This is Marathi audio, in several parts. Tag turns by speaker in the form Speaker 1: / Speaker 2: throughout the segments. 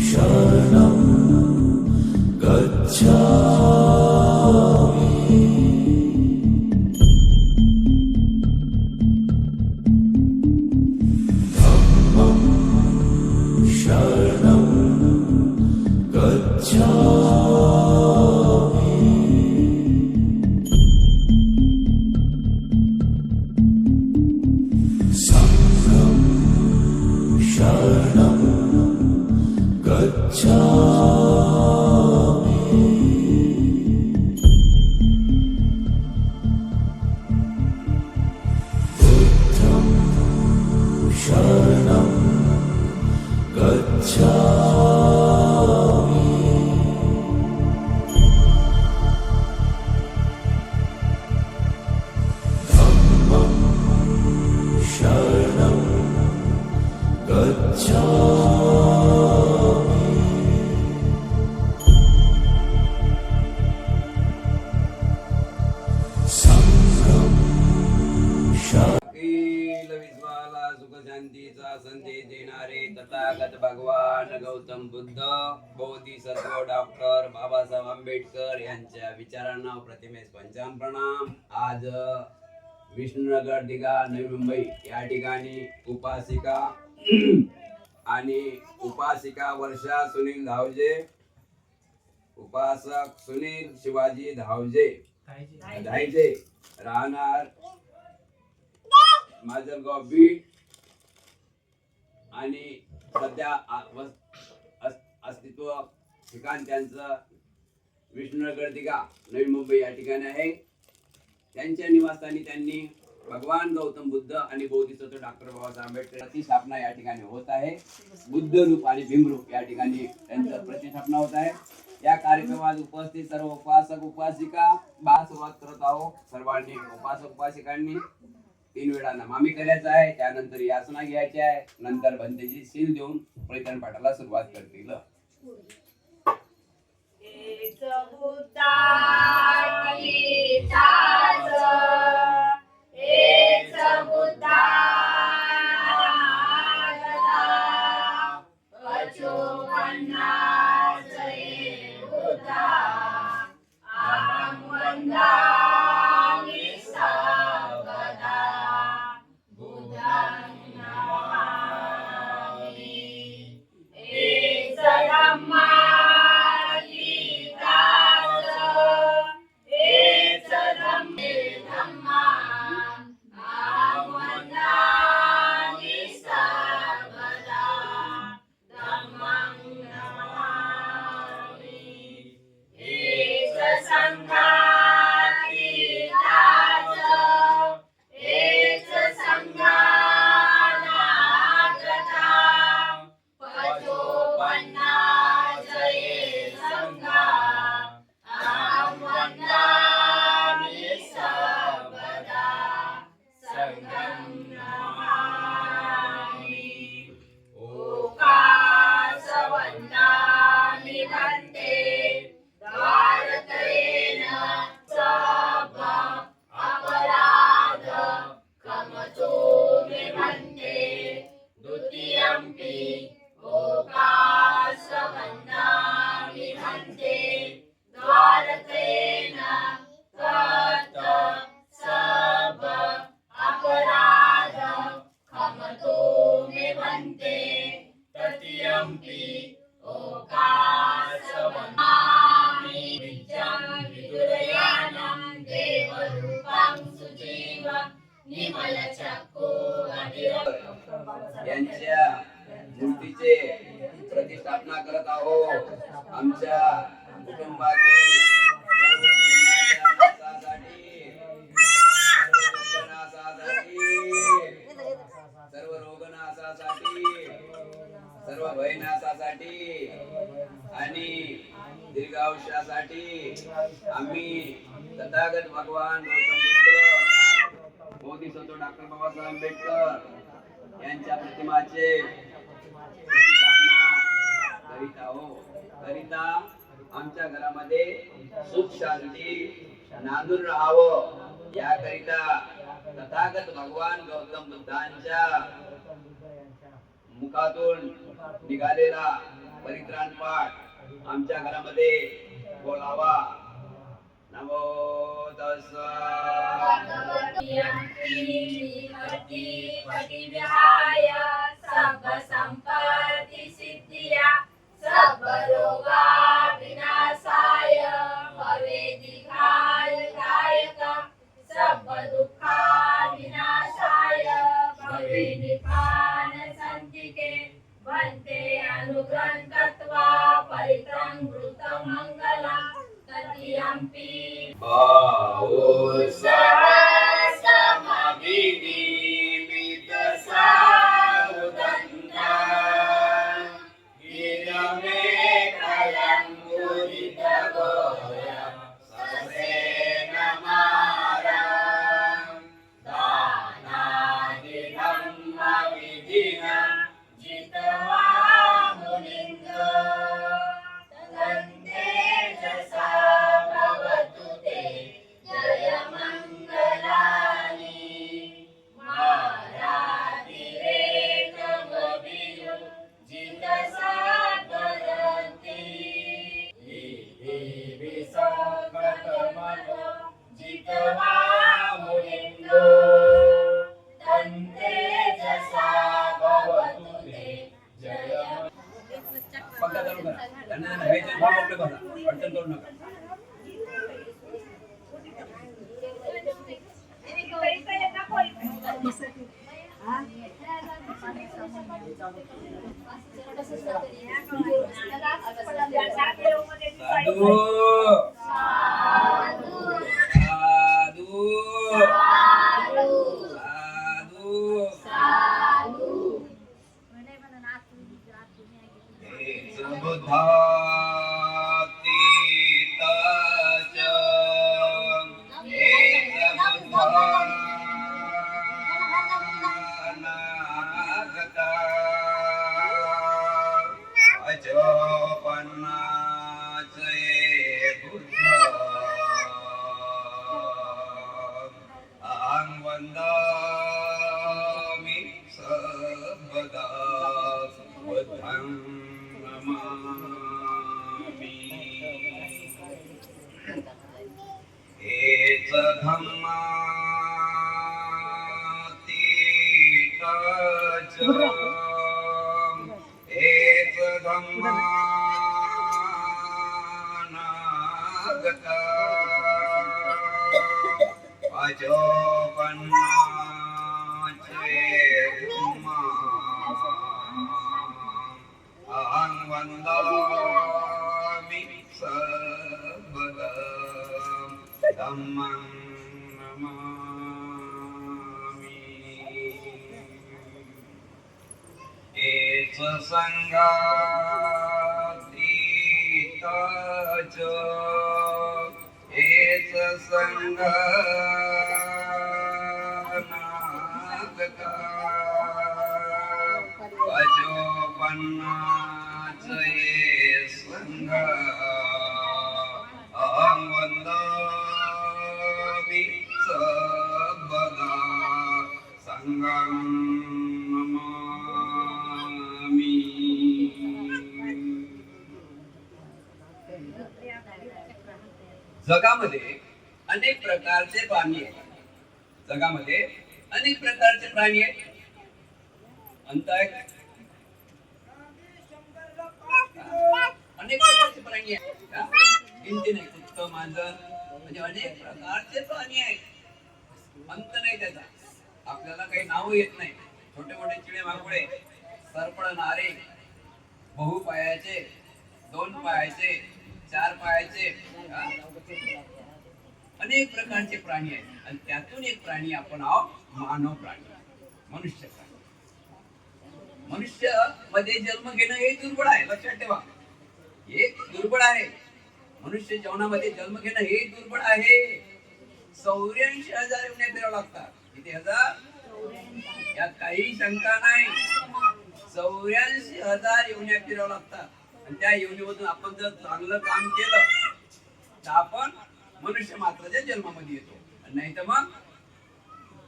Speaker 1: शरणं गच्छामि धम्मं शरणं गच्छामि संघं शरणं गच्छामि बुद्धं शरणं गच्छामि धम्मं शरणं गच्छामि संघं
Speaker 2: अखिल विश्वाला सुख शांतीचा संदेश देणारे तथागत भगवान गौतम बुद्ध बोधिसत्व डॉक्टर बाबासाहेब आंबेडकर यांच्या विचारांना प्रतिमेस पंचाम प्रणाम. आज विष्णुनगर दिघा नवी मुंबई या ठिकाणी उपासिका आणि उपासिका वर्षा सुनील धावजे, उपासक सुनील शिवाजी धावजे धायजे, राहणार माजलगाव बीड आणि सध्या अस्तित्व ठिकाण त्यांचं विष्णुनगर दिघा नवी मुंबई या ठिकाणी आहे. त्यांच्या निवासस्थानी त्यांनी भगवान गौतम बुद्ध आणि बोधिसत्व डॉक्टर बाबासाहेब आंबेडकर प्रतिष्ठापना या ठिकाणी होत आहे. बुद्ध रूप आणि भीमरूप या ठिकाणी त्यांचं प्रतिष्ठापना होत आहे. या कार्यक्रमात उपस्थित सर्व उपासक उपासिका सुरुवात करत आहोत. सर्वांनी उपासक उपासिकांनी 3 वेळा नमामि करायचं आहे. त्यानंतर यासना घ्यायची आहे. नंतर बंदेची सील देऊन परिधान पाठाला सुरुवात करतील. यांच्या मूर्तीचे प्रतिष्ठापना करत आहोत. आमच्या कुटुंबातील सर्व रोगनाशासाठी सर्व भयनाशासाठी आणि दीर्घायुष्यासाठी आम्ही तथागत भगवान गौतम बुद्ध बोधिसत्व डॉक्टर बाबासाहेब आंबेडकर यांच्या प्रतिमाचे प्रतिष्ठापना करीत आहोत. करिता आमच्या घरामध्ये सुख शांती नांदून राहावं याकरिता तथागत भगवान गौतम बुद्धांच्या मुखातून निघालेला परित्राण पाठ आमच्या घरामध्ये बोलावा. नमो तस्सा
Speaker 3: विहाय सर्व संपत्ति सिद्धिया सर्व रोगा विनाशाय भवेदिघाय दायक सर्व दुःखा विनाशाय भवे निपान संतिके भन्ते अनुग्रहत्वा परित्रं वृतं मंगला ततियम्पि
Speaker 2: पंखा चालू करा. त्यांना नव्याचे फॉर्म आपले भरा. अडचण करू नका. साधू साधू बुद्धातीताच एकबुद्धानागता अजोपन्नाच बुद्ध अहं वन्दामि सर्वदा बुद्धं नमामि. एष धम्मातीतच एष धम्मानागता अजोपन्नाच अहं वन्दामि सर्वदा धम्मं नमामि. एष संघातीतच एष संघानागता अजोपन्नाच संघ अहं वन्दामि सर्वदा संघं नमामि. जगामध्ये अनेक प्रकारचे प्राणी आहेत. जगामध्ये अनेक प्रकारचे प्राणी आहेत. अंत आहे काय? अनेक प्रकारचे प्राणी आहेत. गिनती नाही. कुत्तं, मांजर म्हणजे अनेक प्रकारचे प्राणी आहेत. अंत नाही त्याचा. आपल्याला काही नाव येत नाही. छोटे मोठे चिडे माकुडे, सरपळणारे, बहुपायाचे, 2 पायाचे, 4 पायाचे अनेक प्रकारचे प्राणी आहेत. आणि त्यातून एक प्राणी आपण आहोत मानव प्राणी, मनुष्य प्राणी. मनुष्य मध्ये जन्म घेणं हे दुर्बळ आहे. लक्षात ठेवा, एक दुर्बळ आहे. मनुष्य जीवनामध्ये जन्म घेणं हे दुर्बळ आहे. 84,000 युनिट फिरावं लागतात. किती हजार? यात काही शंका नाही. 84,000 युनिट फिरावं लागतात. आणि त्या योनीमधून आपण जर चांगलं काम केलं तर आपण मनुष्य मात्राच्या जन्मामध्ये येतो. नाही तर मग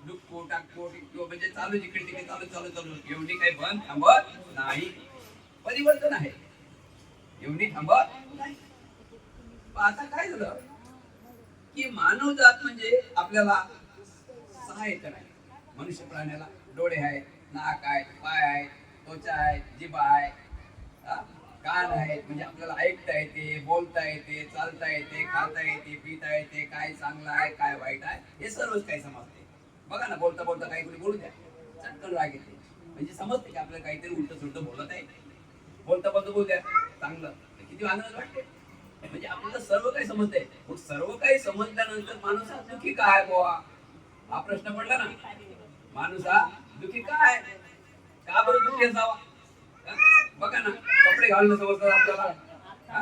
Speaker 2: दुःखो टाकतो म्हणजे चालू जिकडे तिकडे चालू चालू चालू एवढी काही बंद थांबत नाही. परिवर्तन आहे. एवढी थांबत नाही. पण आता काय झालं की मानव जात म्हणजे आपल्याला सहाय्य नाही. मनुष्य प्राण्याला डोळे आहेत, नाक आहे, पाय आहे, त्वचा आहे, जिभा आहे, हा, कान आहेत, म्हणजे आपल्याला ऐकता येते, बोलता येते, चालता येते, खाता येते, पिता येते, काय चांगलं आहे काय वाईट आहे हे सर्वच काही समजते. बघा ना, बोलता बोलता काही कोणी बोलू द्या, चटकन राग येते, म्हणजे समजते की आपल्याला काहीतरी उलट सुलट बोलत आहे. बोलता बोलता बोलू द्या चांगलं, तर किती आनंद वाटते. म्हणजे आपल्याला सर्व काही समजतंय. मग सर्व काही समजल्यानंतर माणूस हा दुःखी का आहे बुवा, हा प्रश्न पडला ना. माणूस हा दुःखी का आहे, का बरं दुःखी असावा? हा? बघा ना, कपडे घालणं समजतात आपल्याला. हा?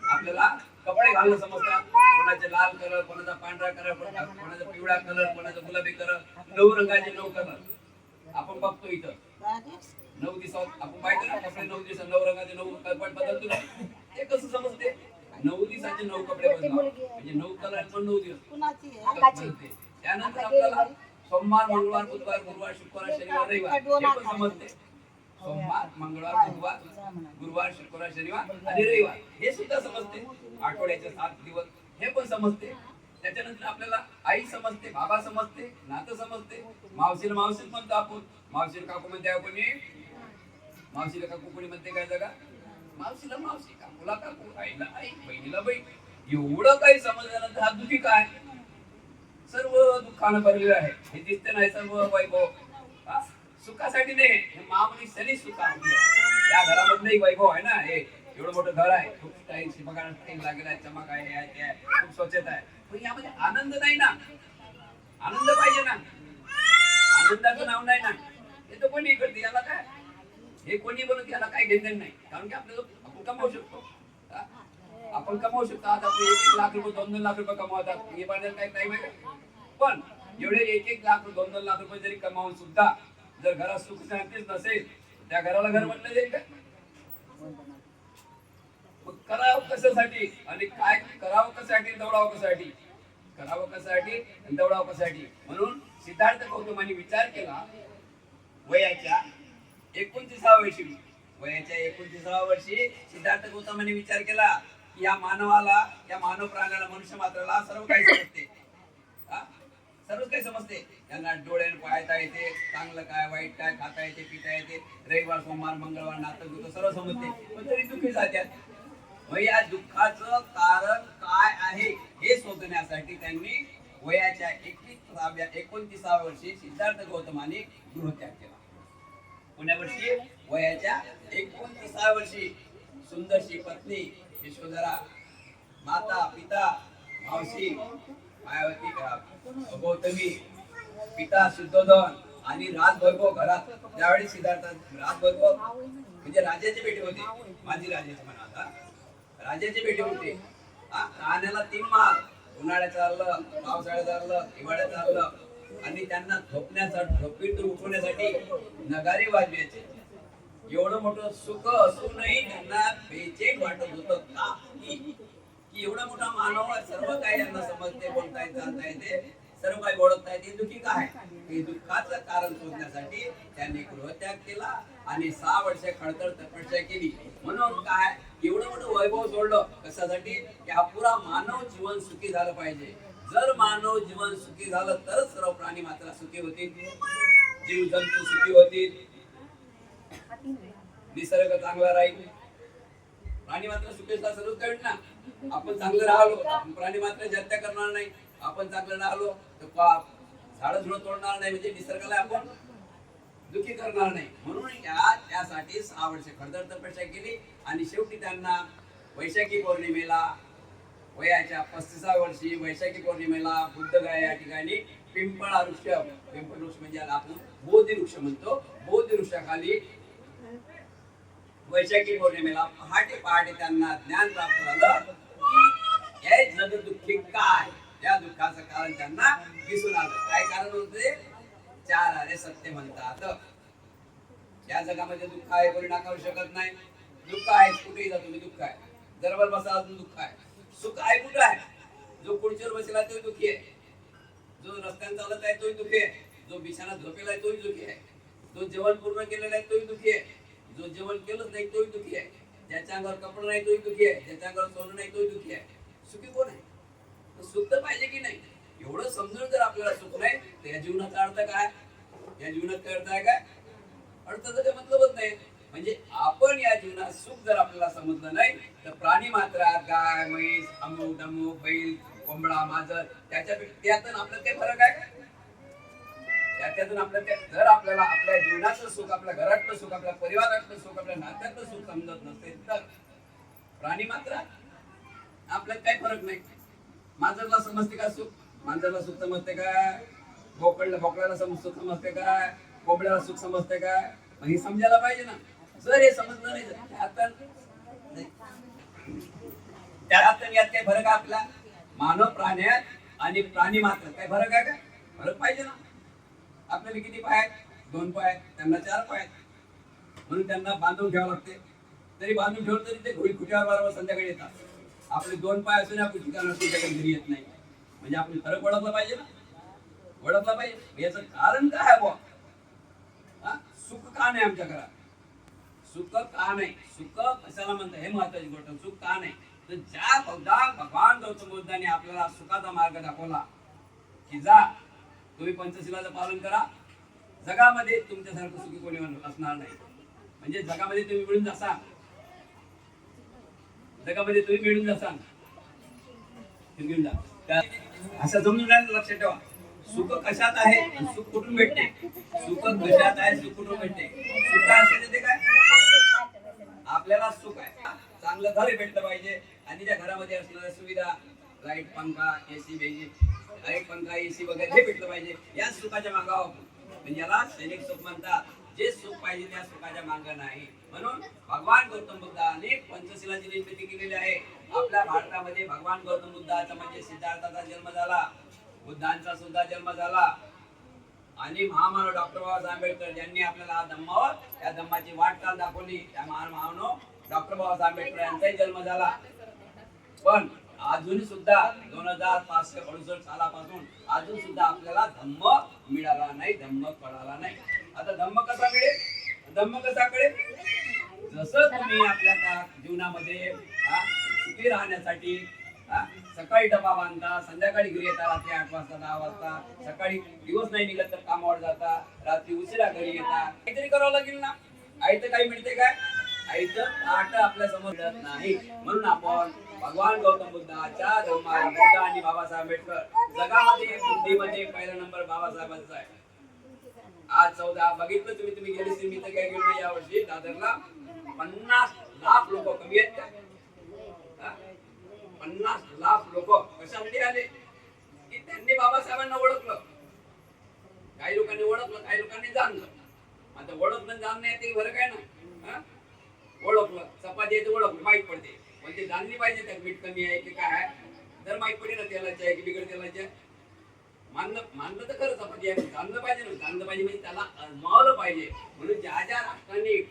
Speaker 2: आपल्याला कपडे घालणं समजतात. कोणाचे लाल कलर, कोणाचा पांढरा कलर, कोणाचा पिवळा कलर, कोणाचा गुलाबी कलर, 9 रंगाचे 9 कलर आपण बघतो इथं. 9 दिवसात आपण पाहिजे ना कपडे, 9 दिवसात 9 रंगाचे 9 कपडे बदलतो ना. ते कसं समजते? 9 दिवसाचे 9 कपडे बदला, म्हणजे 9 कलर पण 9 दिवस बदलते. त्यानंतर आपल्याला सोमवार, मंगळवार, बुधवार, गुरुवार, शुक्रवार, शनिवार, रविवार हे पण समजते. सोमवार, मंगळवार, बुधवार, गुरुवार, शुक्रवार, शनिवार आणि रविवार हे सुद्धा समजते. आठवड्याचे 7 दिवस हे पण समजते. त्याच्यानंतर आपल्याला आई समजते, बाबा समजते, नातं समजते. मावशीला मावशीच म्हणतो आपण. मावशीला काकू म्हणते आपण, मावशीला काकू कोणी म्हणते काय जगा, मावशीला मावशी, काकूला काकू, आईला आई, बहिणीला बहीण. एवढं काही समजल्यानंतर हा दुःखी काय? सर्व दुःखानं भरलेलं आहे. हे दिसते नाही सर्व वैभव, हा? सुखासाठी नाही, हे महामनी शनी सुखासाठी आहे. या घरामधलं वैभव आहे ना, हे एवढं मोठं घर आहे, खूप स्टाईल बघा, स्टाईल लागेल आहे, चमक आहे, हे आहे, ते आहे, खूप स्वच्छता आहे. पण यामध्ये आनंद नाही ना. आनंद पाहिजे ना. आनंदाचं नाव नाही ना. हे तर कोणी करते, याला काय, हे कोणी बनवते, याला काय घेणं नाही. कारण की आपल्याला आपण कमावू शकतो, हा? आपण कमावू शकतो. आज आपण 1-1 लाख रुपये, 2-2 लाख रुपये कमावतात. हे पाण्याला काही टाइम आहे का? पण एवढे 1-1 लाख, 2-2 लाख रुपये जरी कमावून सुद्धा जर घरात सुख शांतीच नसेल, त्या घराला घर म्हटलं जाईल का? मग करावं कशासाठी आणि काय करावं कशासाठी, दौडावं कशासाठी, करावं कशासाठी आणि दौडावं कशासाठी. म्हणून सिद्धार्थ गौतमांनी विचार केला. वयाच्या 29व्या वर्षी, वयाच्या 29व्या वर्षी सिद्धार्थ गौतमांनी विचार केला की या मानवाला, या मानव प्राण्याला, मनुष्य मात्राला सर्व काही समजते, हा? सर्वच काही समजते. त्यांना डोळ्याने पाहता येते, चांगलं काय वाईट काय, खाता येते, पिता येते, रविवार, सोमवार, मंगळवार, नातं गुतं सर्व समजते. पण तरी दुःखी जातात. मग या दुःखाचं कारण काय आहे हे शोधण्यासाठी त्यांनी वयाच्या 29व्या वर्षी सिद्धार्थ गौतमांनी गृहत्याग केला. पुण्या वर्षी वयाच्या 29व्या वर्षी सुंदरशी पत्नी यशोधरा, माता, पिता, मावशी मायावती, गौतमी, पिता शुद्धोधन आणि राजवैभव घरात. त्यावेळी सिद्धार्थ राजवैभव म्हणजे राजाचे बेटे होते. माझी राजाचे म्हणा, आता राजाचे बेटे होते. राहण्याला 3 महाल, उन्हाळ्यात चाललं, पावसाळ्यात चाललं, हिवाळ्यात चाललं. आणि त्यांना झोपण्यासाठी, झोपेतून उठवण्यासाठी नगारे वाजवायचे. एवढं मोठं सुख असूनही त्यांना बेचैन वाटत होतं का, की एवढा मोठा मानव सर्व काही यांना समजते, बोलता येते, चालता येते, सर्व काही ओळखता येते, दुःखी काय? हे दुःखाचं कारण शोधण्यासाठी त्यांनी गृहत्याग केला आणि 6 वर्ष खडतर तपस्या केली. म्हणून काय, एवढं मोठं वैभव सोडलं कशासाठी? की हा पुरा मानव जीवन सुखी झालं पाहिजे. जर मानव जीवन सुखी झालं तरच सर्व प्राणी मात्र सुखी होतील, जीव जंतू सुखी होतील, निसर्ग चांगला राहील. प्राणी मात्र सुखी असला सर्व कळत ना. आपण चांगलं राहिलो, आपण प्राणी मात्र हत्या करणार नाही. आपण चांगलं राहिलो तर झाडं झुडं तोडणार नाही, म्हणजे निसर्गाला आपण दुःखी करणार नाही. म्हणून त्यासाठी 6 वर्ष खडतर तपस्या केली आणि शेवटी त्यांना वैशाखी पौर्णिमेला, वयाच्या 35व्या वर्षी वैशाखी पौर्णिमेला बुद्धगया या ठिकाणी पिंपळा वृक्ष, पिंपळ वृक्ष म्हणजे आपण बोधी वृक्ष म्हणतो, बोधी वृक्षाखाली वैशाखी पौर्णिमेला पहाटे पहाटे त्यांना ज्ञान प्राप्त झालं की हे जग दुःखी काय. त्या दुःखाचं कारण त्यांना दिसून आलं. काय कारण होते? 4 आरे सत्य म्हणतात. या जगामध्ये दुःख आहे, कोणी नाकारू शकत नाही. दुःख आहे, कुठेही जा तुम्ही दुःख आहे. जरवर बसा अजून दुःख आहे. सुख आहे कुठं आहे? जो खुर्चीवर बसला तोही दुःखी आहे, जो रस्त्याने चालत आहे तोही दुःखी आहे, जो बिछाना झोपेला आहे तोही दुःखी आहे, जो जेवण पूर्ण केलेला आहे तोही दुःखी आहे, जो जेवण केलंच नाही तोही दुःखी आहे. ज्याच्या अंगावर कपडा नाही तोही दुखी आहे, ज्याच्या अंगावर सोनं नाही तोही दुखी आहे. सुखी कोण आहे? तर सुख तर पाहिजे की नाही? एवढं समजून जर आपल्याला सुख नाही तर या जीवनाचा अर्थ काय? या जीवनात काय अर्थ आहे? काय अर्थाचं काही मतलबच नाही. म्हणजे आपण या जीवनात सुख जर आपल्याला समजलं नाही तर प्राणी मात्रात गाय, म्हैस, अमुक अमुक, बैल, कोंबडा, मांजर त्यातून आपलं काय फरक आहे? त्यातून जर आपल्याला आपल्या जीवनाचं सुख, आपल्या घरातलं सुख, आपल्या परिवारातलं सुख, आपल्या नात्यातलं सुख समजत नसेल तर प्राणी मात्र आपल्यात काही फरक नाही. मांजरला समजते का सुख? मांजरला सुख समजते का? बोकड्याला सुख समजते का? कोंबड्याला सुख समजते का? मग हे समजायला पाहिजे ना. जर हे समजलं नाही त्यात यात काय फरक आहे आपला? मानव प्राण्यात आणि प्राणी मात्र काय फरक आहे? का फरक पाहिजे ना. आपल्याला किती पाय आहेत? 2 पाय आहेत, त्यांना 4 पाय आहेत. म्हणून त्यांना बांधून ठेवावं लागते. तरी बांधून ठेवलं तरी ते खुट्यावर बरोबर संध्याकाळी येतात. आपले 2 पाय असून आपण तुझ्याकडे घरी येत नाही. म्हणजे आपण फरक ओळखला पाहिजे ना. ओळखला पाहिजे. याचं कारण काय आहे बुवा? सुख का नाही आमच्या घरात? सुख का नाही? सुख कशाला म्हणतात हे महत्वाची गोष्ट. सुख का नाही तर ज्या भगवान गौतम बुद्धाने आपल्याला सुखाचा मार्ग दाखवला की जा तुम्ही पंचशीलाचं पालन करा, जगामध्ये तुमच्यासारखं सुखी कोणी असणार नाही. म्हणजे जगामध्ये तुम्ही मिळून जासाल, जगामध्ये तुम्ही मिळून जासाल, मिळून जा. असं जमून राहिलं. लक्षात ठेवा, सुख कशात आहे आणि सुख कुठून भेटते? सुख कशात आहे, सुख कुठून भेटते? सुख काय असेल ते काय? आपल्याला सुख आहे चांगलं घर भेटलं पाहिजे आणि त्या घरामध्ये असणाऱ्या सुविधा, लाईट, पंखा, एसी बेजी, लाईट, पंखा, एसी वगैरे हे भेटलं पाहिजे. या सुखाच्या मागावर म्हणजे याला सैनिक सुख म्हणतात. जे सुख पाहिजे त्या सुखाच्या माग नाही. म्हणून भगवान गौतम बुद्धाने पंचशिलाची निर्मिती केलेली आहे. आपल्या भारतामध्ये भगवान गौतम बुद्धाचा म्हणजे सिद्धार्थाचा जन्म झाला, बुद्धांचा सुद्धा जन्म झाला आणि महामानव डॉक्टर बाबासाहेब आंबेडकर यांनी आपल्याला हा धम्मावर या धम्माची वाटचाल दाखवली. त्या महामानव डॉक्टर बाबासाहेब आंबेडकर यांचाही जन्म झाला. पण अजून सुद्धा 2568 सालापासून अजून सुद्धा आपल्याला धम्म मिळाला नाही, धम्म कळाला नाही. आता धम्म कसा मिळेल? धम्म कसा कळेल? जसं तुम्ही आपल्या जीवनामध्ये सुखी राहण्यासाठी सकाळी डबा बांधता, संध्याकाळी घरी येता, रात्री 8 वाजता 10 वाजता, सकाळी दिवस नाही निघत तर कामावर जाता, रात्री उशिरा घरी येता, काहीतरी करावं लागेल ना. आईचं काही मिळते काय? आईचं ताट आपल्या समोर मिळत नाही. म्हणून आपण भगवान गौतम बुद्धाच्या धम्माला बुद्ध आणि बाबासाहेब आंबेडकर जगामध्ये बुद्धीमध्ये पहिला नंबर बाबासाहेबांचा आहे. आज 14 बघितलं तुम्ही गेले मी तर काय गेलो या वर्षी दादरला 50 लाख लोक कमी आहेत का? 50 लाख लोक कशासाठी आले? की त्यांनी बाबासाहेबांना ओळखलं. काही लोकांनी ओळखलं, काही लोकांनी जाणलं. आता ओळखलं जाणणं यात फरक आहे ना. ओळखलं चपाती आहे तर ओळखलं माहित पडते, म्हणजे जाणली पाहिजे त्यात मीठ कमी आहे की काय आहे. जर माहित पडे ना तेलाची आहे की बिगर तेलाची आहे, मानलं तर खरं चपाती आहे, जाणलं पाहिजे ना. जाणलं पाहिजे म्हणजे त्याला अजमावलं पाहिजे. म्हणून ज्या ज्या राष्ट्रांनी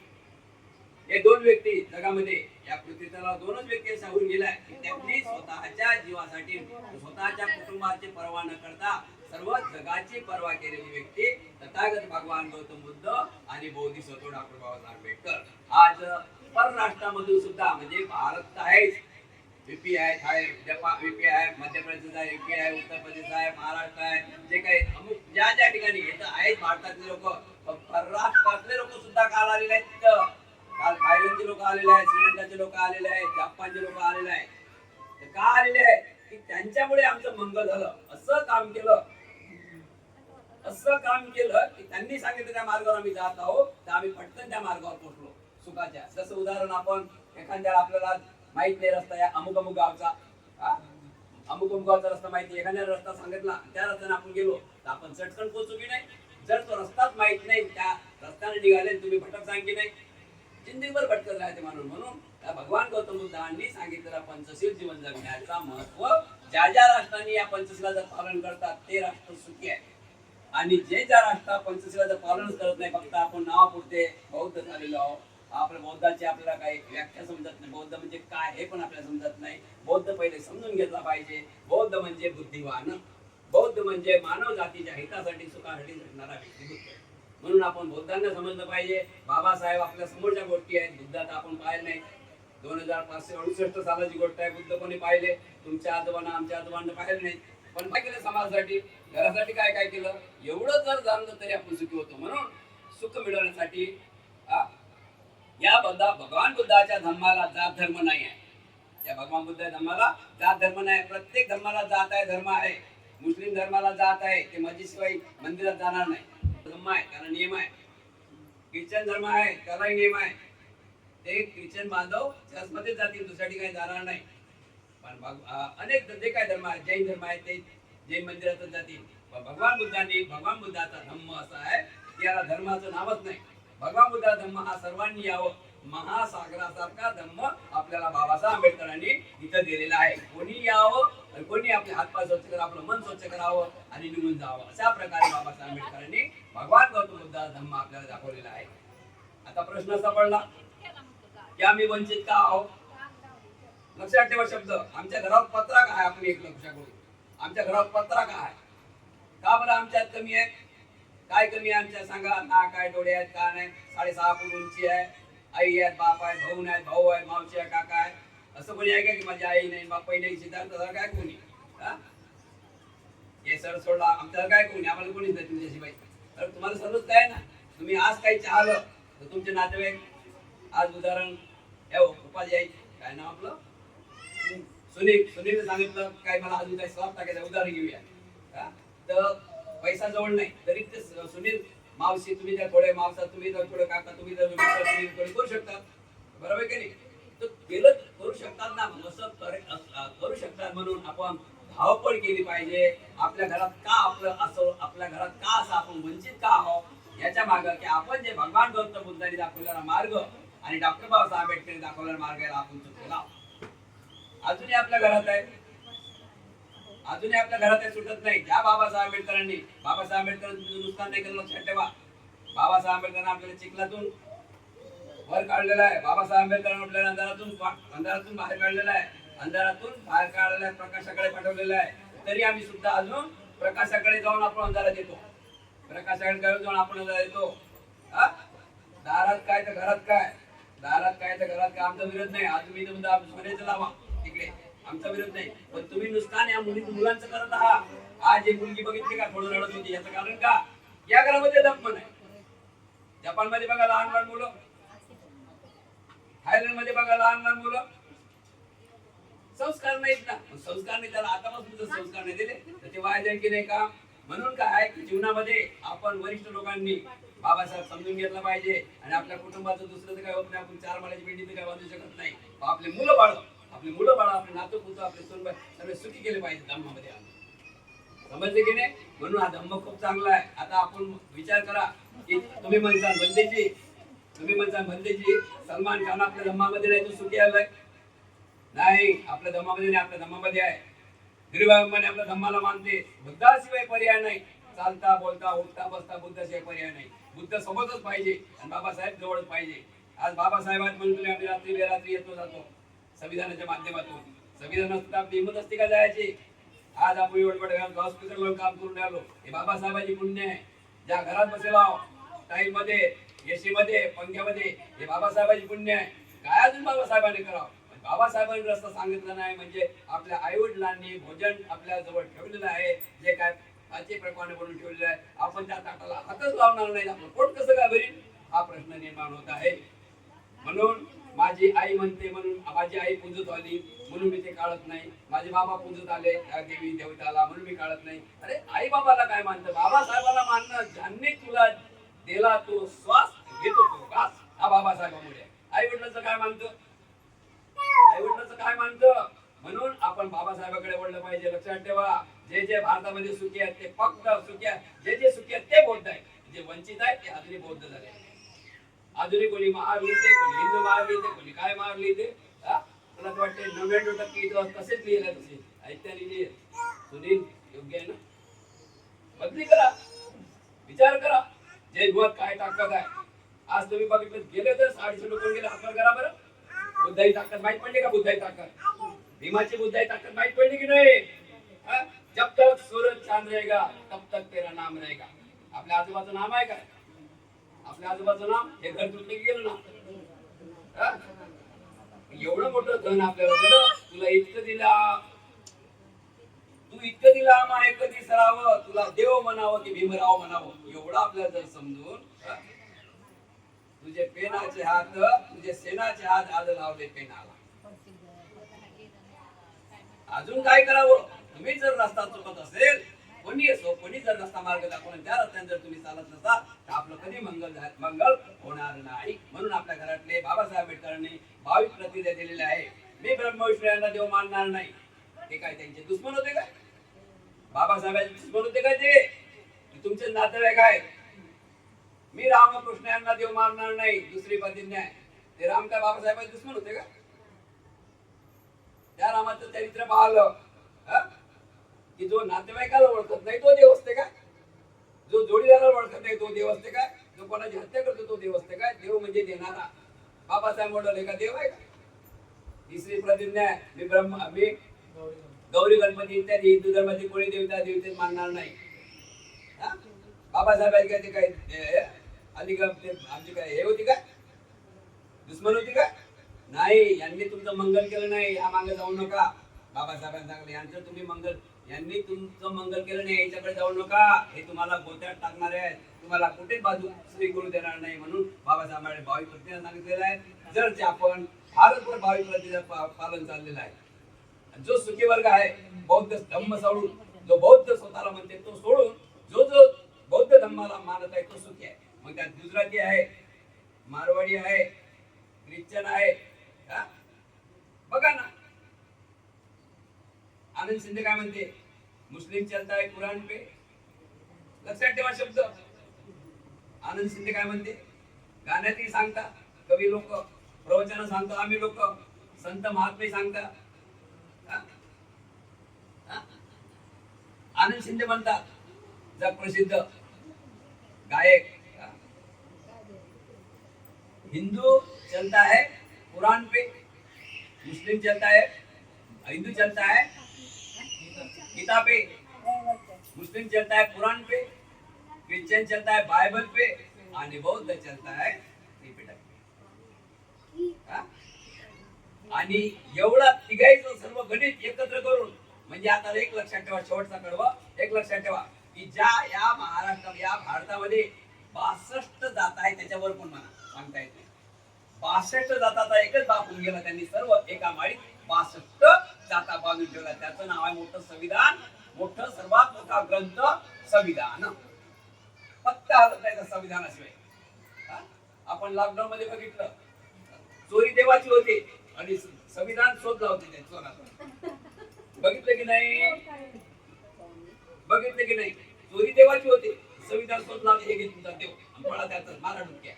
Speaker 2: हे 2 व्यक्ती जगामध्ये या पृथ्वीतला 2च व्यक्ती सांगून गेलाय की त्यांनी स्वतःच्या जीवासाठी स्वतःच्या कुटुंबाची पर्वा न करता सर्व जगाची पर्वा केलेली व्यक्ती तथागत भगवान गौतम बुद्ध आणि बोधिसत्व डॉक्टर बाबासाहेब आंबेडकर. आज परराष्ट्रामधून सुद्धा म्हणजे भारत आहे, यूपी आहे, यूपी आहे, मध्य प्रदेश आहे, यूपी आहे, उत्तर प्रदेश आहे, महाराष्ट्र आहे, जे काही अमुक ज्या ज्या ठिकाणी येतं आहेत भारतातले लोक, परराष्ट्रातले लोक सुद्धा काल आलेले आहेत. काल थायलंडचे लोक आलेले आहेत, श्रीलंकाचे लोक आलेले आहेत, जपानचे लोक आलेले आहेत. का आलेले आहेत? की त्यांच्यामुळे आमचं मंगल झालं. असं काम केलं की त्यांनी सांगितलं त्या मार्गावर आम्ही जात आहोत तर आम्ही पटकन त्या मार्गावर पोहोचलो सुखाच्या. जसं उदाहरण आपण एखाद्याला आपल्याला माहित नाही रस्ता या अमुक अमुक गावचा, अमुक अमुक गावचा रस्ता माहिती, एखाद्याला रस्ता सांगितला त्या रस्त्याने आपण गेलो तर आपण चटकन पोहोचू की नाही? जर तो रस्ताच माहित नाही, त्या रस्त्याने निघाले तुम्ही भटक सांग की नाही? जिंदगीभर भटकत राहते माणूस. म्हणून भगवान गौतम बुद्धांनी सांगितलेला पंचशील जीवन जगण्याचा महत्व ज्या ज्या राष्ट्रांनी या पंचशीलाचं पालन करतात ते राष्ट्र सुखी आहे. आणि जे ज्या राष्ट्र पंचशीलाचं पालन करत नाही, फक्त आपण नावापुरते बौद्ध झालेलो आहोत. आपल्या बौद्धाची आपल्याला काही व्याख्या समजत नाही. बौद्ध म्हणजे काय हे पण आपल्याला समजत नाही. बौद्ध पहिले समजून घेतला पाहिजे. बौद्ध म्हणजे बुद्धिवान, बौद्ध म्हणजे मानव जातीच्या हितासाठी सुखासाठी झटणारा व्यक्ती. म्हणून आपण बौद्धांना समजलं पाहिजे. बाबासाहेब आपल्या समोरच्या गोष्टी आहेत, बुद्धात आपण पाहिलं नाही. 2568 सालाची गोष्ट आहे. बुद्ध कोणी पाहिले? तुमच्या आजोबांना, आमच्या आजोबांना पाहिले नाही. पण काय केलं समाजासाठी, घरासाठी काय काय केलं? एवढं जर जाणलं तरी आपण सुखी होतो. म्हणून सुख मिळवण्यासाठी या भगवान बुद्धाच्या धर्माला जात धर्म नाही आहे. या भगवान बुद्ध धर्माला जात धर्म नाही. प्रत्येक धर्माला जात आहे, धर्म आहे. मुस्लिम धर्माला जात आहे, ते मस्जिदशिवाय मंदिरात जाणार नाही. धर्म आहे, त्याला नियम आहे. ख्रिश्चन धर्म आहे, त्यालाही नियम आहे. ते ख्रिश्चन बांधव चर्चमध्ये जातील, दुसऱ्या ठिकाणी जाणार नाही. पण अनेक जे काय धर्म आहे, जैन धर्म आहे, ते जैन मंदिरातच जातील. पण भगवान बुद्धाचा धम्म असा आहे की याला धर्माचं नावच नाही. भगवान बुद्धाचा धम्म हा सर्वांनी यावं, महासागरासारखा धम्म आपल्याला बाबासाहेब आंबेडकरांनी इथं दिलेला आहे. कोणी यावं, कोणी आपले हातपाय स्वच्छ करावं, आपलं मन स्वच्छ करावं आणि निघून जावं. अशा प्रकारे बाबासाहेब आंबेडकरांनी भगवान गौतम बुद्धाचा धम्म आपल्याला दाखवलेला आहे. आता प्रश्न असा पडला की आम्ही वंचित का आहोत? लक्षात ठेवा शब्द. आमच्या घरात पत्रा काय? आपण एक लक्षात करू. आमच्या घरात पत्रा काय? का बरं आमच्यात कमी आहे? काय कमी आहे आमच्या? सांगा ना. काय डोळे आहेत, का नाही? 6.5 फूट उंची आहे, आई आहेत, बाप आहेत, भाऊ आहेत, मावशी आहे, काका आहे. असं कोणी आहे का की माझी आई नाही, बापाई नाही, सिद्धार्थ काय कोणी? हे सर सोडला आमच्याला काय कोणी? आम्हाला कोणीच नाही तुमच्याशिवाय. तर तुम्हाला सर्वच काय ना. तुम्ही आज काही चाहलं तर तुमचे नातेवाईक, आज उदाहरण उपाधी आहे, काय नाव आपलं, सुनील सांगितलं काय मला अजून काही स्लॅब टाकायचं, उदाहरण घेऊया. तर पैसा जवळ नाही तरी ते सुनील मावशी तुम्ही त्या थोडे, मावसा तुम्ही जर थोडे, काका तुम्ही जर तुम्ही थोडे करू शकतात. बरोबर की नाही? तर केलं करू शकतात ना. असं करू शकतात म्हणून आपण धावपळ केली पाहिजे. आपल्या घरात का आपल्या घरात का असं आपण वंचित का आहोत याच्या मागं की आपण जे भगवान गौतम बुद्धांनी दाखवलेला मार्ग आणि डॉक्टर बाबासाहेब आंबेडकरांनी दाखवलेला मार्ग याला आपण चुकलेला. अजूनही आपल्या घरात आहे, सुटत नाही. ज्या बाबासाहेब आंबेडकरांनी नुकसान नाही केलं. लक्षात ठेवा, बाबासाहेब आंबेडकरांनी आपल्याला चिखलातून वर काढलेला आहे. बाबासाहेब आंबेडकरांनी आपल्याला अंधारातून बाहेर काढलेला आहे. प्रकाशाकडे पाठवलेलं आहे. तरी आम्ही सुद्धा अजून प्रकाशाकडे जाऊन आपण अंधारात येतो. दारात काय तर घरात काय, आमचा विरोध नाही. आज तुम्ही सोन्याचं लावा तिकडे, आमचा विरोध नाही. पण तुम्ही नुकसान या मुलांचं करत आहात. आज एक मुलगी बघितली का थोडं रडत होती, याचं कारण का? या घरामध्ये धम्म नाही. जपान मध्ये बघा लहान मुलं, थायलंड मध्ये बघा लहान मुलं, संस्कार नाहीत ना. संस्कार नाही, त्याला आतापासून जर संस्कार नाही दिले तर ते वाया जाईल की नाही का? म्हणून काय की जीवनामध्ये आपण वरिष्ठ लोकांनी बाबासाहेब समजून घेतला पाहिजे. आणि आपल्या कुटुंबाचं दुसरं तर काय होत नाही. आपण 4 माळ्याची बिल्डिंग तर काय बांधू शकत नाही. आपले मुलं बाळ, आपले नातू पुत्र, आपले सोनबाई सर्व सुखी केले पाहिजे धम्मामध्ये. समजले की नाही? म्हणून हा धम्म खूप चांगला आहे. आता आपण विचार करा की तुम्ही म्हणता भंतेजी, सलमान खान आपल्या धम्मामध्ये नाही, तो सुखी आलाय नाही. आपल्या धम्मामध्ये नाही, आपल्या धम्मामध्ये आहे. धीरूभाई अंबानी आपल्या धम्माला मानते. बुद्धाशिवाय पर्याय नाही. चालता बोलता उठता बसता बुद्धाशिवाय पर्याय नाही. बुद्ध सोबतच पाहिजे आणि बाबासाहेब जवळच पाहिजे. आज बाबासाहेब म्हणून तुम्ही आपली रात्री बेरात्री येतो जातो संविधानाच्या माध्यमातून. संविधान नसतं आपली हिंमत असते का जायची? आज आपण एवढं हॉस्पिटलवर काम करून आलो, हे बाबासाहेबांची पुण्य आहे. ज्या घरात बसलेला टाईम मध्ये, एसी मध्ये, पंख्यामध्ये, हे बाबासाहेबांची पुण्य आहे. काय अजून बाबासाहेबांनी करावं? बाबासाहेबांनी रस्ता सांगितला नाही म्हणजे आपल्या आई वडिलांनी भोजन आपल्या जवळ ठेवलेलं आहे. जे काय आजचे प्रमाणे बनवून ठेवलेलं आहे, आपण त्या ताटाला हातच लावणार नाही. आपलं पोट कसं काय भरील हा प्रश्न निर्माण होत आहे. म्हणून माझी आई म्हणते, म्हणून माझी आई पूजत आली म्हणून मी ते काढत नाही. माझे बाबा पूजत आले देवी देवताला म्हणून मी काढत नाही. अरे आई बाबाला काय मानतं? बाबासाहेबाला मानणं. ज्यांनी तुला दिला तो श्वास घेतो तो घास, हा बाबासाहेबामुळे. आई वडिलांचं काय मानतं? म्हणून आपण बाबासाहेबांकडे वळलं पाहिजे. लक्षात ठेवा, जे भारतामध्ये सुखी आहेत ते फक्त सुखी आहेत. जे सुखी आहेत ते बौद्ध आहेत. जे वंचित आहेत ते आधुनिक बौद्ध झाले. आधुनिक कोणी महार लिहिते, कोणी हिंदू महार लिहिते, कोणी काय महार लिहिते. मला वाटते 99% इतिहास तसेच लिहिला. तसे ऐत्याने लिहिले. सुनील योग्य आहे ना? बदली करा, विचार करा. जे मत काय ताकद आहे. आज तुम्ही बघितलं गेले तर 650 लोक गेले. हात करा बरं. बुद्धाची ताकद माहित पडली का? बुद्धाची ताकद, भीमाची बुद्धाची ताकद माहित पडली की नाही? जब तक सूरज चांद रहेगा तब तक तेरा नाम रहेगा. आपल्या आजोबाचं नाम आहे काय? आपल्या आजोबाचं नाम हे घर तुटले गेलं ना. एवढं मोठं धन आपल्याला दिलं, तुला इतकं दिला, तू इतकं दिला, माय कधी सरावं, तुला देव म्हणावं की भीमराव म्हणावं, एवढं आपल्याला जर समजून तुझे पेनाचे हात, तुझे सेनाचे हात आज लावले पेनाला. अजून काय करावं? तुम्ही जर रस्ता चुकत असेल, कोणी असो, कोणी जर रस्ता मार्ग दाखवून त्या रस्त्याने जर तुम्ही चालत नसाल तर आपलं कधी मंगल होणार नाही. म्हणून आपल्या घरातले बाबासाहेब आंबेडकरांनी 22 प्रतिज्ञा दिलेल्या आहे. मी ब्रह्मविष्णू यांना देव मानणार नाही. ते काय त्यांचे दुश्मन होते काय? बाबासाहेबांचे दुश्मन होते काय ते तुमचे नातेवाईक आहे. मी रामकृष्ण यांना देव मानणार नाही, दुसरी प्रतिज्ञा आहे. ते राम काय बाबासाहेबांचे दुश्मन होते का? त्या रामाचं चरित्र पाहिलं की जो नातेवाईकाला ओळखत नाही तो देव असते का? जो जोडीदाराला ओळखत नाही तो देव असते का? जो कोणाची हत्या करतो तो देव असते का? देव म्हणजे देणारा. बाबासाहेब म्हणले का देव आहे का? तिसरी प्रतिज्ञा आहे, मी गौरी गणपती इत्यादी हिंदू धर्माची कोणी देवता देवते मानणार नाही. बाबासाहेब काय ते काय आधी का आमची काय हे होती का? दुश्मन होती का? नाही. यांनी तुमचं मंगल केलं नाही, या मागे जाऊ नका. बाबासाहेबांनी सांगितलं यांचं तुम्ही मंगल, यांनी तुमचं मंगल केलं नाही, यांच्याकडे जाऊ नका, हे तुम्हाला गोत्यात टाकणार आहे, तुम्हाला कुठेच बाजू स्त्री करू देणार नाही. म्हणून बाबासाहेबांनी 22 प्रतिज्ञा सांगितलेलं आहे. जर आपण भारतभर 22 प्रतिज्ञा पालन चाललेलं आहे. जो सुखी वर्ग आहे, बौद्ध धम्म सोडून, जो बौद्ध स्वतःला म्हणते तो सोडून जो बौद्ध धम्माला मानत आहे तो सुखी आहे. मग त्यात गुजराती आहे, मारवाडी आहे, ख्रिश्चन आहे. बघा ना, आनंद शिंदे काय म्हणते? मुस्लिम चलता है कुरान पे. लक्षात ठेवा शब्द. आनंद शिंदे काय म्हणते? गाण्यातही सांगता, कवी लोक प्रवचन सांगतो, आम्ही लोक संत महात्मे सांगता. आनंद शिंदे म्हणतात, जग प्रसिद्ध गायक, हिंदू चलता है कुरान पे, मुस्लिम चलता है, हिंदू चलता है गीता पे, मुस्लिम चलता है कुरान पे, ख्रिश्चन चलता है बाइबल पे, आणि बौद्ध चलता है त्रिपिटक पे. आणि एवढा तिघाईचं सर्व गणित एकत्र करून, म्हणजे आता एक लक्षात ठेवा, शेवटचा कडवा एक लक्षात ठेवा की ज्या या महाराष्ट्रात, या भारतामध्ये 62 जात आहे, त्याच्यावर पण मला सांगता येत नाही. 62 जाताचा एकच बाप होऊन गेला. त्यांनी सर्व एका माळीत 62 जाता बांधून ठेवला. त्याचं नाव आहे मोठं संविधान. मोठं सर्वात मोठा ग्रंथ संविधान. फक्त हालत नाही संविधानाशिवाय. आपण लॉकडाऊन मध्ये बघितलं, चोरी देवाची होती आणि संविधान शोधला होते त्या चोराला. बघितलं की नाही? बघितलं की नाही? चोरी देवाची होती, संविधान शोधला होते. हे घे तुमचा देव, पळा त्यातच मारा डुक्या,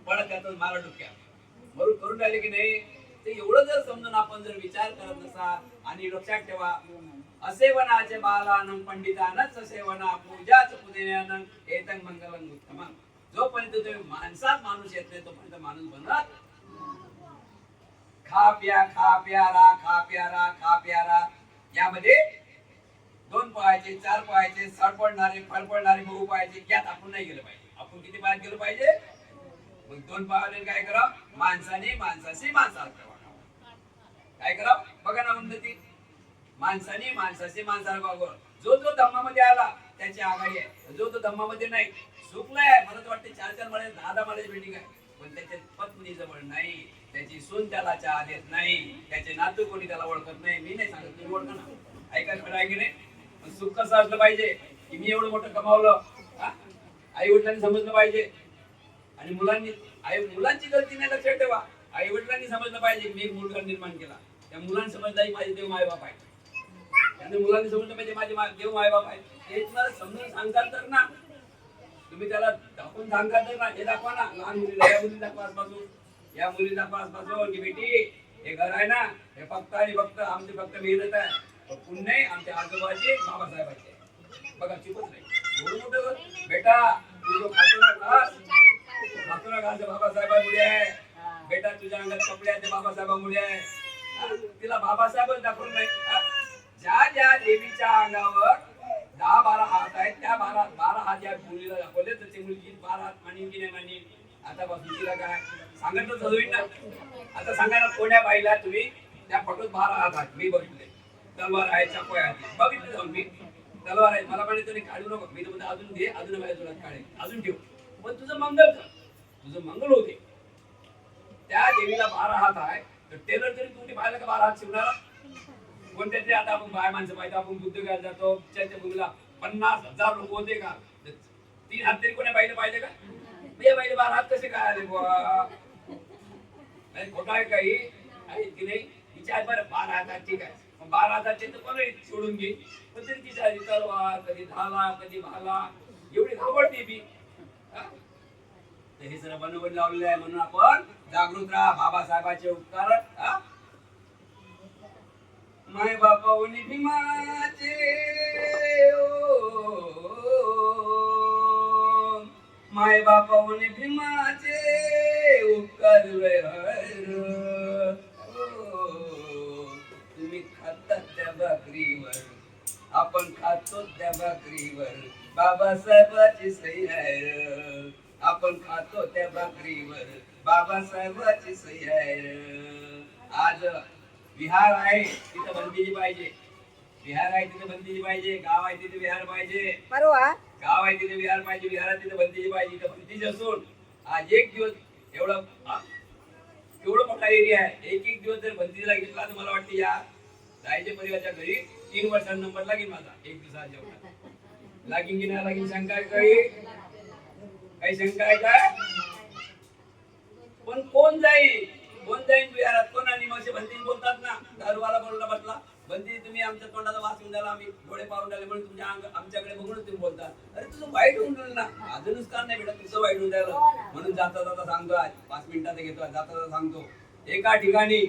Speaker 2: पळा त्यातच मारा डुक्या. मरून करून राहिले की नाही? ते एवढं जर समजून आपण जर विचार करत नसा, आणि लक्षात ठेवा, असे वनाचे बालानं पंडितानच असे वना पूजाच पुदेण्यानं एतंग मंगलंग उत्तमं. जोपर्यंत तुम्ही माणसात माणूस येत नाही तोपर्यंत माणूस बनत. खा प्या खा प्यारा, खा प्यारा खा प्यारा. यामध्ये 2 पायाचे, 4 पायाचे, सडपडणारे, फडफडणारे, बहु पायाचे यात आपण नाही गेलं पाहिजे. आपण किती पायात गेलो पाहिजे? मग 2 पायाने काय करा? माणसाने माणसाशी माणसाला काय करावं? बघा ना उन्नती. माणसाने माणसाशी माणसाला वागवं. जो धम्मामध्ये आला त्याची आघाडी आहे. जो धम्मामध्ये नाही, सुकलाय, मला तर वाटते 4-4 माळे 10-10 माळ्याची बिल्डिंग आहे, पण त्याच्या पत्नी जवळ नाही, त्याची सून त्याला चहा देत नाही, त्याचे नातू कोणी त्याला ओळखत नाही. मी नाही सांगत, तुम्ही ओळखा ना. ऐका खरं आहे की नाही? सुख कसं असलं पाहिजे की मी एवढं मोठं कमावलं, आई वडिलांनी समजलं पाहिजे. आणि मुलांची गलती नाही, लक्षात ठेवा. आई वडिलांनी समजलं पाहिजे मी मुलगा निर्माण केला, त्या मुलांनी समजलं माझे देव माय बाप आहे, त्यांनी मुलांनी समजलं पाहिजे माझे देव माय बाप आहे. हे तुम्हाला समजून सांगताल तर ना, तुम्ही त्याला दाखवून सांगताल तर ना. हे दाखवा ना लहान मुलीला, या मुली दाखवा आसपासून, या मुली दाखवा आसपासून की बेटी हे घर आहे ना, हे फक्त आणि फक्त आमची फक्त मेहनत आहे, पुण्य नाही आमच्या आजोबाचे बाबासाहेबांचे. बघा चुकत नाही. एवढं मोठं बेटा तू जो खातो ना घास, खातो ना घास बाबासाहेबांमुळे आहे. बेटा तुझ्या अंगात कपडे आहेत ते बाबासाहेबांमुळे आहे. तिला बाबासाहेबच दाखवून नाही. ज्या ज्या देवीच्या अंगावर 10-12 हात आहेत, त्या 12 हात या मुलीला दाखवले तर ती मुलगी 12 हात मानीन की नाही मानीन. आतापासून तिला काय सांगितलं होईल ना. आता सांगा ना, कोण्या बाईला तुम्ही त्या फोटोत 12 हात आहेत, मी बघितले. तलवार आहे, चाकू आहे, बघितलं जाऊन मी. तलवार आहे, मला म्हणे तुम्ही काढू नको. मी तर म्हणतो अजून घे, अजून माझ्या तुला काढेल, अजून ठेव. पण तुझं मंगल कर, तुझं मंगल होते. त्या देवीला 12 हात आहे, तर टेलर तरी तुम्ही पाहिलं का 12 हात शिवणारा? कोणत्या तरी आता आपण बाय माणसं पाहिजे, आपण बुद्ध घ्यायला जातो, चैत्यभूमीला 50,000 लोक होते का? 3 हात तरी कोण्या बाईला पाहिजे का? या बाईला 12 हात कसे काय आले बुवा? नाही खोटा आहे काही आहे की नाही? तिच्या आहेत बरं 12 हातात, ठीक आहे. मग 12 हाताचे तर पण सोडून घे. पण तरी तिच्या आधी तलवार, कधी धाला, कधी भाला, एवढी घाबरते मी. तर हे सगळं बनवून लावलेलं आहे, म्हणून आपण जागृत राहा. बाबासाहेबांचे उपकार. माय बापावनी भीमाचे माय बापावनी भीमाचे उपकार तुम्ही खातात त्या भाकरीवर, आपण खातो त्या भाकरीवर, बाबासाहेबाची सही आहे. आपण खातो त्या भाकरीवर, बाबासाहेबाची सही आहे. आज विहार आहे तिथं बंदीजी पाहिजे. विहार आहे तिथे बंदीजी पाहिजे. गाव आहे तिथे विहार पाहिजे. गाव आहे तिथे विहार पाहिजे. विहारात तिथे बंदीजी पाहिजे. तिथे बंदीजी असून आज एक दिवस एवढं एवढं मोठा एरिया आहे, एक दिवस जर बंदीला घेतला तर मला वाटतं या रायचे परिवारच्या घरी 3 वर्षांचा नंबर लागेल माझा. एक दिवसात जेवढा लागेल की नाही लागेल, शंका आहे काही शंका आहे काय? पण कोण जाईल विहारात? कोण? आणि मग बंदी बोलतात ना, दारूवाला बोलला बसला, बंदी तुम्ही आमच्या तोंडाचा वास येऊन द्याला, आम्ही डोळे पाहून द्याले म्हणून तुमच्या आमच्याकडे बघूनच तुम्ही बोलता. अरे तुझं वाईट होऊन गेलं ना, अजूनच का नाही बेटा, तुझं वाईट होऊन द्यायला. म्हणून जाता जाता सांगतो, आज 5 मिनिटात घेतो, जाता जाता सांगतो. एका ठिकाणी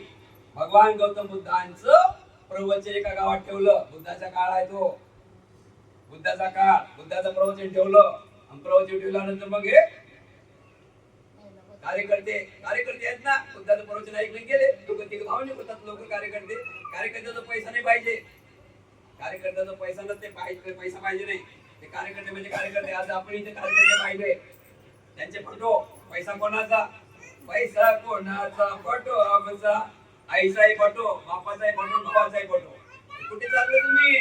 Speaker 2: भगवान गौतम बुद्धांचं प्रवचन एका गावात ठेवलं. बुद्धाचा काळ आहे तो, बुद्धाचा काळ. बुद्धाचं प्रवचन ठेवलं. प्रवचन ठेवल्यानंतर मग हे कार्यकर्ते आहेत ना, बुद्धाचं प्रवचन ऐकले गेले. लोक ते भावनिक होतात. लोक कार्यकर्त्याचा पैसा नाही पाहिजे. कार्यकर्त्याचा पैसा नसते पाहिजे, पैसा पाहिजे नाही. ते कार्यकर्ते म्हणजे कार्यकर्ते. आज आपण इथे कार्यकर्ते पाहिले, त्यांचे फोटो. पैसा कोणाचा? पैसा कोणाचा? फोटो आमचा. आईचाही फोटो, बापाचाही फोटो, भावाचाही फोटो. कुठे चालले तुम्ही?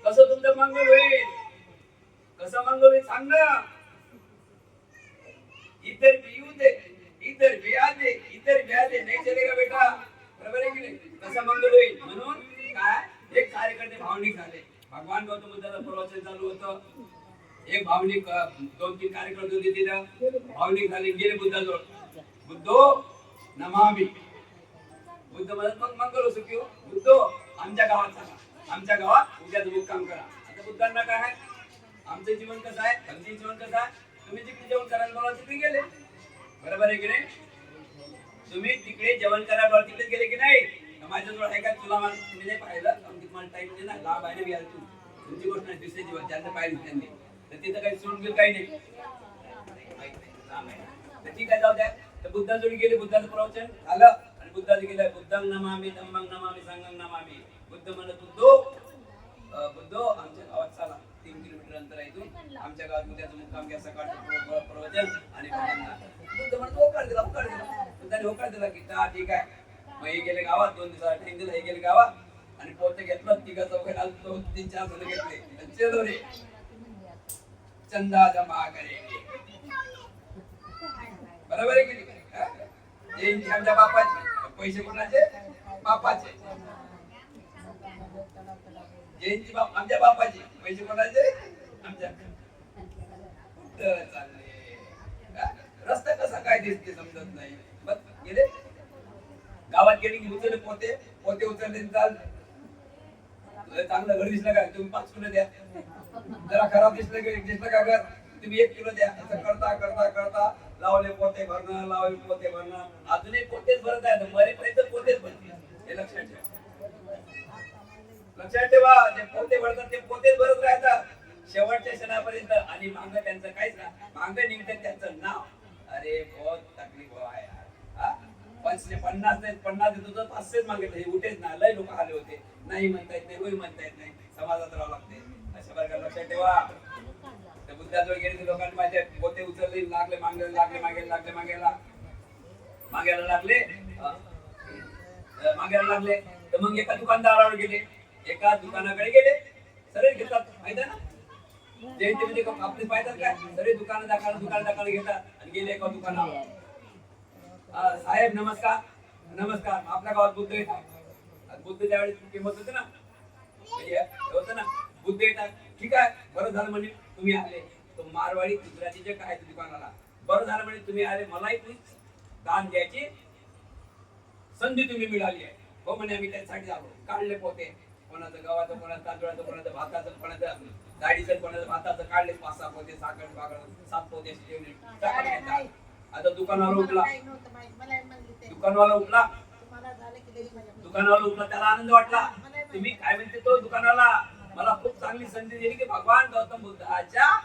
Speaker 2: कसं तुमचं मंगल होईल? कसं मंगल होईल सांग ना. इधर भी येऊ दे, इधर भी आ दे, इधर भी आ दे, नाही चलेगा बेटा. बरोबर आहे की नाही? कसं मंगल होईल? म्हणून काय, एक कार्यकर्ते भावनिक झाले. भगवान गौतम बुद्धाचं प्रवचन चालू होतं. एक भावनिक 2-3 कार्यकर्ते होते तिथं, भावनिक झाले, गेले बुद्धाजवळ. बुद्धो नमामि. बुद्ध म्हणत मग मंगल असो की बुद्धो आमच्या गावात चला, आमच्या गावात उद्याचं मुक्काम करा. आता बुद्धांना काय आहे, आमचं जीवन कसं आहे, तुमचं जीवन कसं आहे, तुम्ही तिकडे जेवण करायला बोला तिकडे गेले. बरोबर आहे की नाही? तुम्ही तिकडे जेवण करायला तिकडे गेले की नाही? माझ्याजवळ आहे का तुला? तुम्ही नाही पाहिलं, मला टाइम दे ना, लाभ आहे ना. मी तू तुमची गोष्ट नाही, दुसरी जीवन ज्यांचं पाहिलं त्यांनी, तर तिथं काही सोडून गेलं काही नाही. तर ठीक आहे, जाऊ द्या. तर बुद्धाजवळ गेले, बुद्धाचं प्रवचन झालं आणि बुद्धाचं गेलं. बुद्धं नमामि, धम्मं नमामि, संघं नमामि. बुद्ध म्हणत बुद्धो आमच्या गावात चला, 3 किलोमीटर अंतर आहे इथून, आमच्या गावात उद्याचं मुक्काम घ्या, सकाळचं प्रवचन. आणि बुद्ध म्हणत होकार दिला. बुद्धाने होकार दिला की ठीक आहे. मग हे गेले गावात, 2 दिवसाला टाइम दिला. हे गेले गावात आणि पोते घेतलं. 3-4 जण घेतले. चलो रे चंदा जमा करेंगे. बरोबर आहे की नाही? जयंती आमच्या बापाची, पैसे कोणाचे? बापाचे. जयंती आमच्या बापाची, पैसे कोणाचे? आमच्या. कुठं चालले? रस्ता कसा काय दिसते समजत नाही. बस गेले गावात, गेले की उचलले पोते उचलले. चाल चांगलं घर दिसलं का तुम्ही 5 किलो द्या. जरा खराब दिसलं का घर, तुम्ही 1 किलो द्या. असं करता करता करता लावले पोते भरणं, अजूनही पोतेच भरत आहे. मरेपर्यंत पोतेच भरतील. हे लक्षात ठेवा. जे पोते भरतात ते पोतेच भरत राहतात शेवटच्या क्षणापर्यंत. आणि मांग त्यांचं काहीच ना, मांग निघतं त्यांचं नाव. अरे बहुत तकलीफ हो आहे यार. 50 देतो तर 500 मागितले. हे उठेच ना, लय लोक आले होते. नाही म्हणता येत नाही, होय म्हणता येत नाही, समाजात राहावं लागते. अशा प्रकारे लक्षात ठेवा. त्या बुद्धाजवळ गेले लोकांनी माझे पोते उचलले, लागले मागायला. मागायला लागले मागायला लागले तर मग एका दुकानदारावर गेले, एका दुकानाकडे गेले. सरळ घेतात माहिती आहे ना, जयंतीमध्ये आपले पाहतात काय, सरळ दुकान दाखल घेतात आणि गेले एका दुकानावर. साहेब नमस्कार. नमस्कार. आपल्या गावात बुद्ध येतात. बुद्ध त्यावेळेस किंमत होते ना, म्हणजे होतं ना, बुद्ध येतात. ठीक आहे, बरं झालं म्हणे तुम्ही आले. तो मारवाडी गुजरातीचे काय दुकानाला, बरं झालं म्हणे तुम्ही आले, मलाही दान द्यायची संधी तुम्ही मिळाली आहे. हो म्हणे आम्ही त्यासाठी आलो. काढले पोते, कोणाचं गव्हाचं, कोणाचं तांदूळाचं, कोणाचं भाताचं, कोणाचं डाळीचं, कोणाचं भाताचं, काढले 5-6 पोते, साखर 7 पोते जेवणे. आता दुकानवाला उठला, दुकानवाला उठला, त्याला आनंद वाटला. तुम्ही काय म्हणते तो दुकानवाला, मला खूप चांगली संधी दिली की भगवान गौतम बुद्धाच्या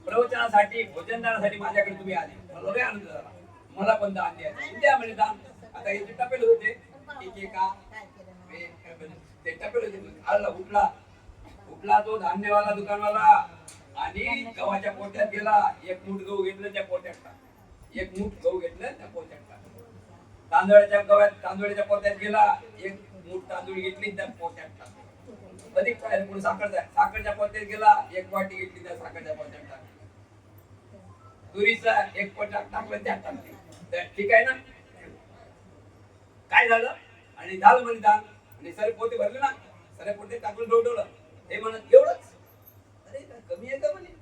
Speaker 2: प्रवचनासाठी, भोजनदानासाठी माझ्याकडे तुम्ही आले. मला लय आनंद झाला. मला पण दान द्यायचं, द्या म्हणजे दान. आता हे टपेल होते ते टपेल होते. आला उठला तो धान्यवाला दुकानवाला आणि गव्हाच्या पोट्यात गेला. एक मूठ गहू घेतलं त्या पोट्यात टाक, एक मूठ गहू घेतलं त्या पोट्यात टाक. तांदूळाच्या पोट्यात गेला, एक मूठ तांदूळ घेतली त्या पोट्यात टाक. अधिक पुढे साखरच्या पोट्यात गेला, एक वाटी घेतली त्या साखरच्या पोट्यात टाक. तुरीचा एक पोट्यात टाकलं त्यात टाकली. ठीक आहे ना, काय झालं आणि झालं म्हणे दान. आणि सरे पोते भरले ना, सरे पोते टाकून डोडवलं. हे म्हणत एवढंच, अरे कमी आहे का म्हणे,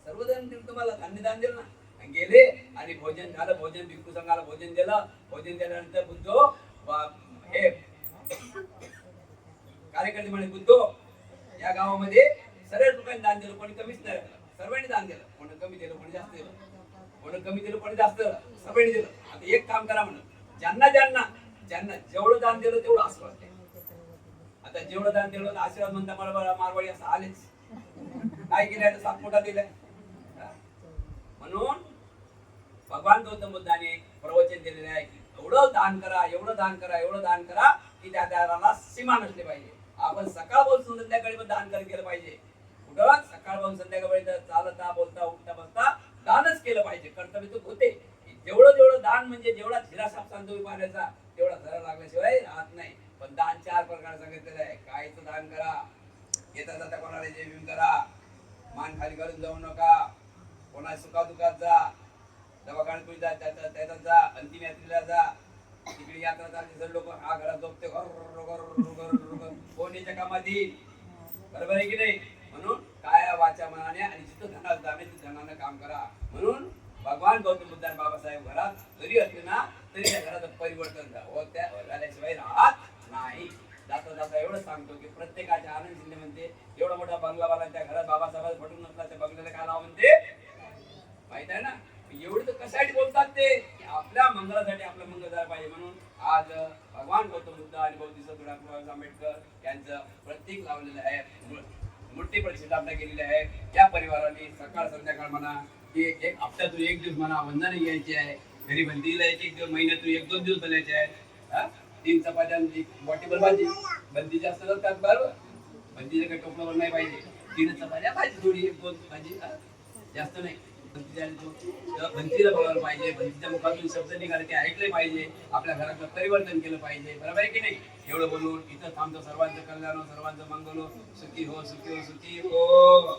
Speaker 2: सर्वजण तुम्हाला धान्यदान दिलं ना. गेले आणि भोजन झालं. भोजन भिक्खू संघाला भोजन दिलं. भोजन दिल्यानंतर बुद्धो हे कार्यकर्ते म्हणे, बुद्धो या गावामध्ये सर्व लोकांनी दान दिलं, कोणी कमीच नाही, सर्वांनी दान दिलं. कोणी कमी दिलं, कोणी जास्त दिलं, कोणी कमी दिलं, कोणी जास्त दिलं, सर्वांनी दिलं. आता एक काम करा म्हणून, ज्यांना जेवढं दान दिलं तेवढं आशीर्वाद द्या. आता जेवढं दान दिलं आशीर्वाद म्हणता मला मारवाडी असं आलेच. काय केलंय, 7 मोठा दिलाय. म्हणून भगवान गौतम बुद्धाने प्रवचन दिलेले आहे की एवढं दान करा, एवढं दान करा, एवढं दान करा की त्या दानाला सीमा नसली पाहिजे. आपण सकाळपासून संध्याकाळी पण दान केलं पाहिजे. कुठं सकाळपासून संध्याकाळी चालता बोलता उठता बसता दानच केलं पाहिजे. कर्तव्य तर होते. जेवढं दान म्हणजे जेवढा झिरासाप सांगतो पाण्याचा तेवढा झरा लागल्याशिवाय राहत नाही. पण दान 4 प्रकार सांगितलेलं आहे. कायचं दान करा, येता जाता कोणाला जय भीम करा, मान खाली करून जाऊ नका, कोणा सुखादुखात जा, दवाखान्यात जा, त्याच्यात जा, अंतिम यात्रेला जा. तिकडे यात्रा चालते, लोक हा घरात झोपते, कोण याच्या कामात येईल, बरोबर आहे की नाही. म्हणून काय वाचा मनाने आणि जिथं धनात जाण्याची धनानं काम करा. म्हणून भगवान गौतम बुद्ध आणि बाबासाहेब घरात जरी असले ना तरी त्या घराचं परिवर्तन झाल्याशिवाय राहत नाही. जाता जाता एवढं सांगतो की प्रत्येकाच्या आनंद शिंदे म्हणते एवढा मोठा बंगलावाला त्या घरात बाबासाहेब पटून नसला त्या बंगल्याला काय नाव म्हणते माहित आहे ना. एवढं तर कशासाठी बोलतात ते, आपल्या मंगळासाठी आपलं मंगळ झालं पाहिजे. म्हणून आज भगवान गौतम बुद्ध आणि बौद्धिस्ट डॉक्टर आंबेडकर यांचं प्रतीक लावलेलं आहे, मूर्ती प्रतिष्ठापना केलेली आहे. या परिवाराने सकाळ संध्याकाळ म्हणा की एक हप्त्यातून 1 दिवस म्हणा वंदना घ्यायची आहे. घरी बंदीला 1 दिवस, महिन्यातून 1-2 दिवस बनायचे आहेत. 3 चपात्यांची वाटीभर भाजी, बंदी जास्त नसतात बरोबर, बंदीचं काही टोपल्यावर नाही पाहिजे. 3 चपात्या भाजी, थोडी 1-2 भाजी, जास्त नाही. बंदीला बोलायला पाहिजे, बंदीच्या मुखातून शब्द निघाले ते ऐकले पाहिजे, आपल्या घरातलं परिवर्तन केलं पाहिजे. बरोबर आहे की नाही. एवढं बोलून इथं थांबतो. सर्वांचं कल्याण, सर्वांचं मंगल, सुखी हो, सुखी हो, सुखी हो.